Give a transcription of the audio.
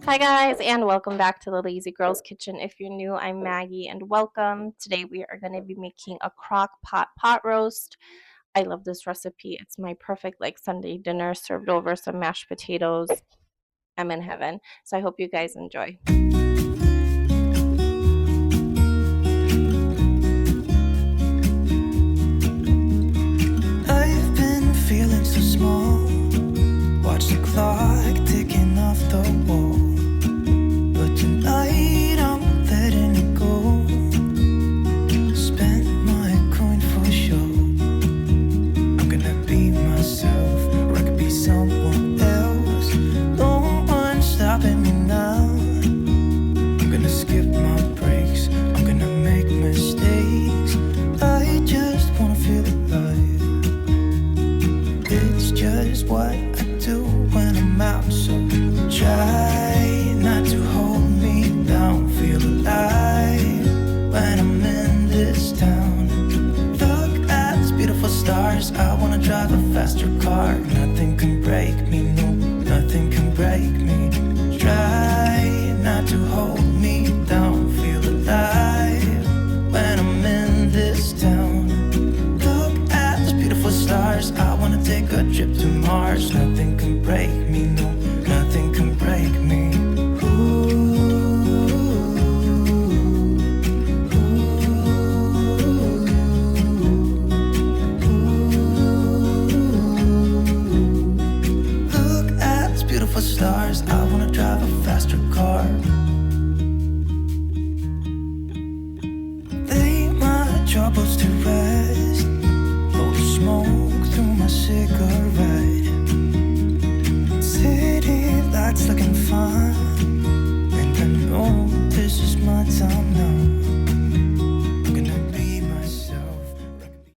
Hi, guys, and welcome back to the Lazy Girls Kitchen. If you're new, I'm Maggie, and welcome. Today, we are going to be making a crock pot roast. I love this recipe. It's my perfect Sunday dinner served over some mashed potatoes. I'm in heaven. So I hope you guys enjoy. I've been feeling so small. Watch the clock ticking off the wall. But tonight I'm letting it go. Spend my coin for sure. I'm gonna be myself, or I could be someone else. No one's stopping me now. I'm gonna skip my breaks. I'm gonna make mistakes. I just wanna feel alive. It's just what I do when I'm out, so try not to hold me down. Feel alive when I'm in this town. Look at these beautiful stars. I wanna drive a faster car. Nothing can break me, no, nothing can break me. Try not to hold me down. Feel alive when I'm in this town. Look at these beautiful stars. I wanna take a trip to Mars. Nothing can break me, no, nothing can break me. Look at these beautiful stars. I wanna drive a faster car. Lay my troubles to rest. Blow the smoke through my cigarette. City lights looking fine, and I know this is my time now.